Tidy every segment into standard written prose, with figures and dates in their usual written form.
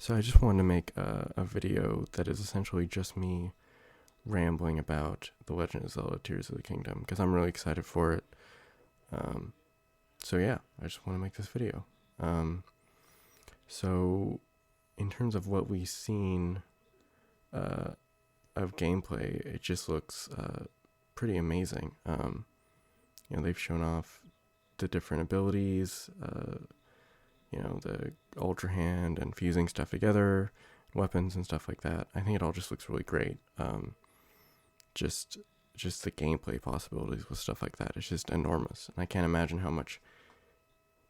So I just wanted to make a video that is essentially just me rambling about The Legend of Zelda Tears of the Kingdom because I'm really excited for it. Um, so yeah, I just want to make this video. Um, so in terms of what we've seen uh, of gameplay, it just looks pretty amazing. They've shown off the different abilities, the Ultra Hand and fusing stuff together, weapons and stuff like that. I think it all just looks really great. Just just the gameplay possibilities with stuff like that is just enormous, and I can't imagine how much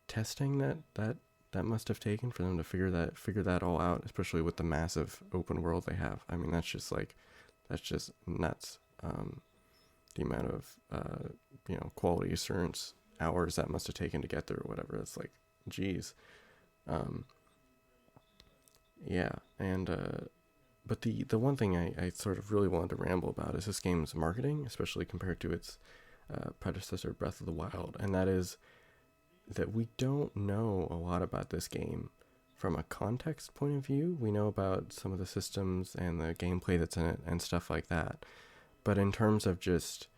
testing that must have taken for them to figure that all out, especially with the massive open world they have. I mean, that's just nuts. The amount of quality assurance hours that must have taken to get there or whatever. It's like, geez. Um, yeah, and but the one thing I sort of really wanted to ramble about is this game's marketing, especially compared to its predecessor, Breath of the Wild, and that is that we don't know a lot about this game from a context point of view. We know about some of the systems and the gameplay that's in it and stuff like that, but in terms of just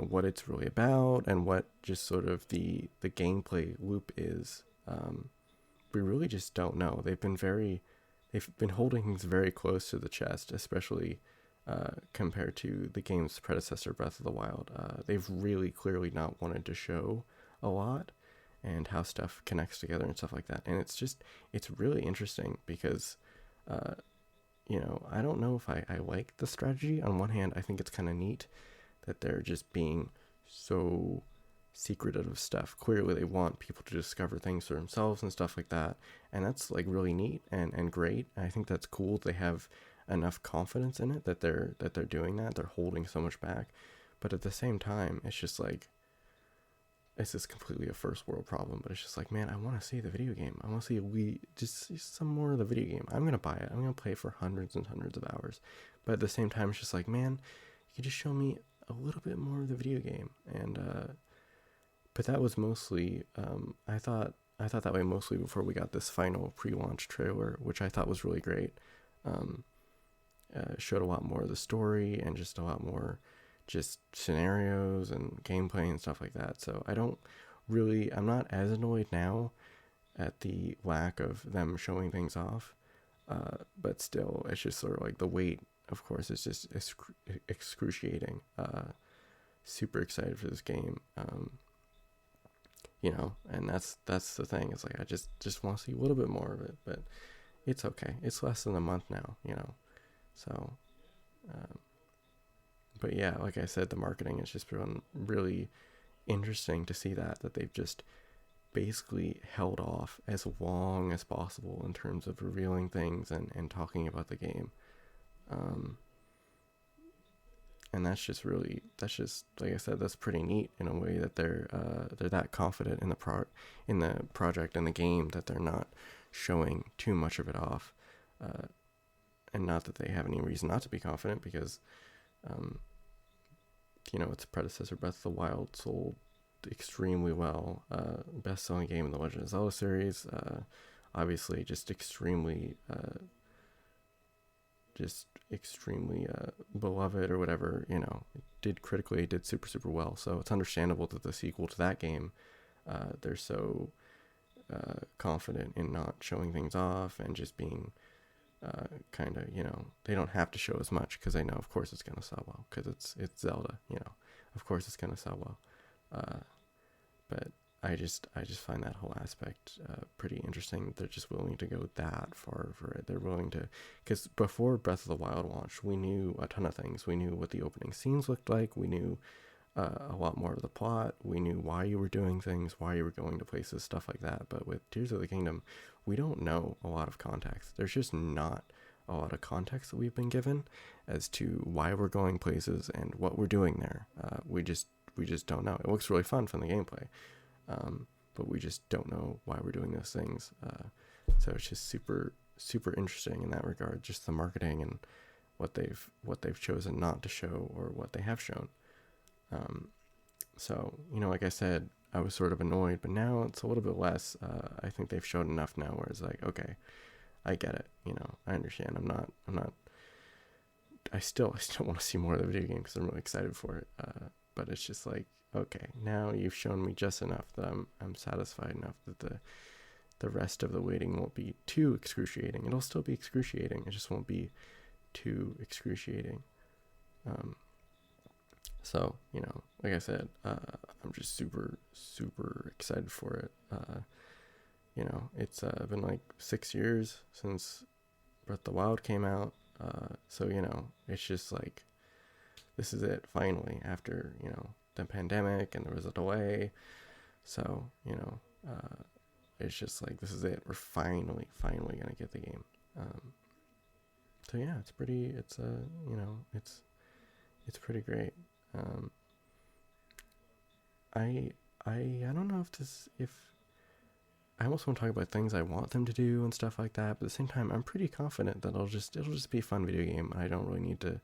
what it's really about and what just sort of the gameplay loop is, we really just don't know. They've been holding things very close to the chest, especially compared to the game's predecessor, Breath of the Wild. They've really clearly not wanted to show a lot and how stuff connects together and stuff like that. And it's really interesting because, I don't know if I like the strategy. On one hand, I think it's kind of neat that they're just being so secretive of stuff. Clearly they want people to discover things for themselves and stuff like that, and that's like really neat and great. I think that's cool. They have enough confidence in it that they're doing that. They're holding so much back, but at the same time, it's just like it's just completely a first world problem. But it's just like, man, I want to see the video game. I want to see some more of the video game. I'm gonna buy it. I'm gonna play it for hundreds and hundreds of hours. But at the same time, it's just like, man, you could just show me a little bit more of the video game. And but that was mostly I thought that way mostly before we got this final pre-launch trailer, which I thought was really great. um, Showed a lot more of the story and just a lot more just scenarios and gameplay and stuff like that. So I'm not as annoyed now at the lack of them showing things off, but still, it's just sort of like the wait, of course, is just excruciating. Super excited for this game. And that's the thing. It's like I just want to see a little bit more of it, but it's okay. It's less than a month now. So, um, but yeah, like I said, the marketing has just been really interesting to see that they've just basically held off as long as possible in terms of revealing things and talking about the game. Um, and that's just like I said, that's pretty neat in a way that they're that confident in in the project and the game that they're not showing too much of it off. And not that they have any reason not to be confident, because um, its predecessor, Breath of the Wild, sold extremely well. Best selling game in the Legend of Zelda series. Obviously just extremely beloved or whatever. It did super super well. So it's understandable that the sequel to that game, they're so confident in not showing things off and just being kind of, they don't have to show as much because they know, of course, it's gonna sell well because it's Zelda. Of course it's gonna sell well. But I just find that whole aspect pretty interesting. They're just willing to go that far for it. They're willing to, because before Breath of the Wild launched, we knew a ton of things. We knew what the opening scenes looked like. We knew a lot more of the plot. We knew why you were doing things, why you were going to places, stuff like that. But with Tears of the Kingdom, we don't know a lot of context. There's just not a lot of context that we've been given as to why we're going places and what we're doing there. We just don't know. It looks really fun from the gameplay, but we just don't know why we're doing those things. So it's just super super interesting in that regard. Just the marketing and what they've chosen not to show or what they have shown. Um, so like I said, I was sort of annoyed, but now it's a little bit less. I think they've shown enough now where it's like, okay, I get it. You know, I understand. I'm not. I still want to see more of the video game because I'm really excited for it. But it's just like, okay, now you've shown me just enough that I'm satisfied enough that the rest of the waiting won't be too excruciating. It'll still be excruciating. It just won't be too excruciating. So, you know, like I said, I'm just super, super excited for it. You know, it's been like 6 years since Breath of the Wild came out. So, you know, it's just like, this is it finally after, you know, the pandemic and there was a delay. So, you know, it's just like, this is it. We're finally going to get the game. So yeah, it's you know, it's pretty great. I don't know if I almost want to talk about things I want them to do and stuff like that, but at the same time, I'm pretty confident that it'll just be a fun video game. I don't really need to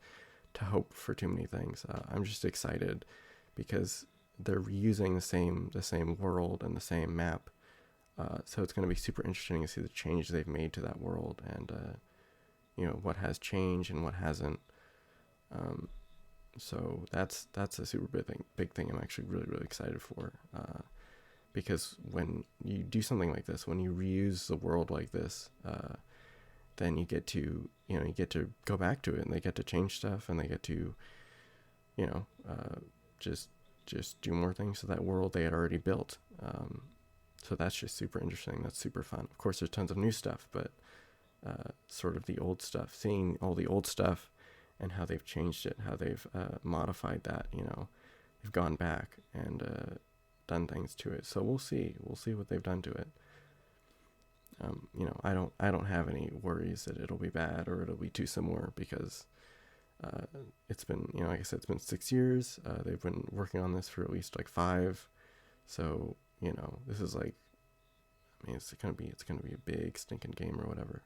hope for too many things. I'm just excited because they're reusing the same world and the same map. So it's going to be super interesting to see the change they've made to that world and, you know, what has changed and what hasn't. So that's a super big thing I'm actually really, really excited for. Because when you do something like this, when you reuse the world like this, then you get to go back to it and they get to change stuff and they get to, you know, just do more things to that world they had already built. So that's just super interesting. That's super fun. Of course, there's tons of new stuff, but sort of the old stuff, seeing all the old stuff and how they've changed it, how they've modified that, you know, they've gone back and done things to it. So we'll see what they've done to it. You know, I don't have any worries that it'll be bad or it'll be too similar because it's been, you know, like I said, it's been 6 years. They've been working on this for at least like 5. So, you know, this is like, I mean, it's gonna be a big stinking game or whatever.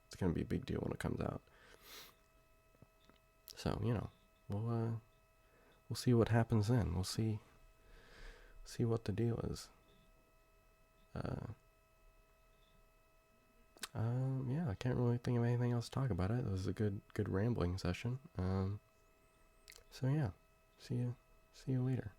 It's gonna be a big deal when it comes out. So, you know, we'll see what happens then. We'll see what the deal is. Yeah, I can't really think of anything else to talk about it. It was a good rambling session. So yeah, see you later.